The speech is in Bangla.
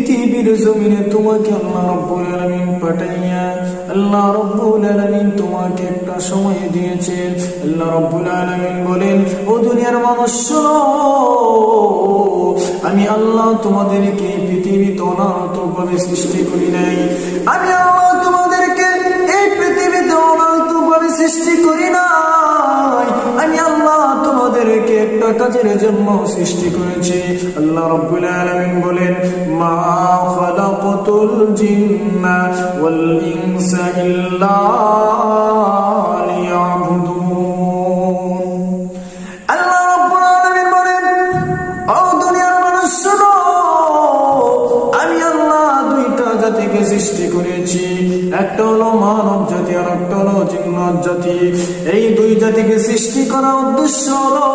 পৃথিবীর জমিনে তোমাকে আল্লাহ রাব্বুল আলামিন পাঠাইয়া আল্লাহ রাব্বুল আলামিন তোমাকে একটা সময় দিয়েছেন। আল্লাহ রাব্বুল আলামিন বলেন, ও দুনিয়ার মানুষ শোনো, আমি আল্লাহ তোমাদেরকে পৃথিবীতে অনার্থকভাবে সৃষ্টি করি নাই। আমি আল্লাহ তোমাদেরকে এই পৃথিবীতে অনার্থকভাবে সৃষ্টি করি নাই। আমি আল্লাহ তোমাদেরকে একটা কাজের জন্য সৃষ্টি করেছি। আল্লাহ রাব্বুল আলামিন বলেন, মা খালাকাতুল জিন্না ওয়াল ইনসা ইল্লা লিয়াবুদুন। আল্লাহ রাব্বুল আলামিন বলেন, ও দুনিয়ার মানুষ শোনো, আমি আল্লাহ দুইটা জাতিকে সৃষ্টি করেছি, একটা হলো মানব জাতি আর একটা হলো জিন্নাত জাতি। এই দুই জাতিকে সৃষ্টি করার উদ্দেশ্য হলো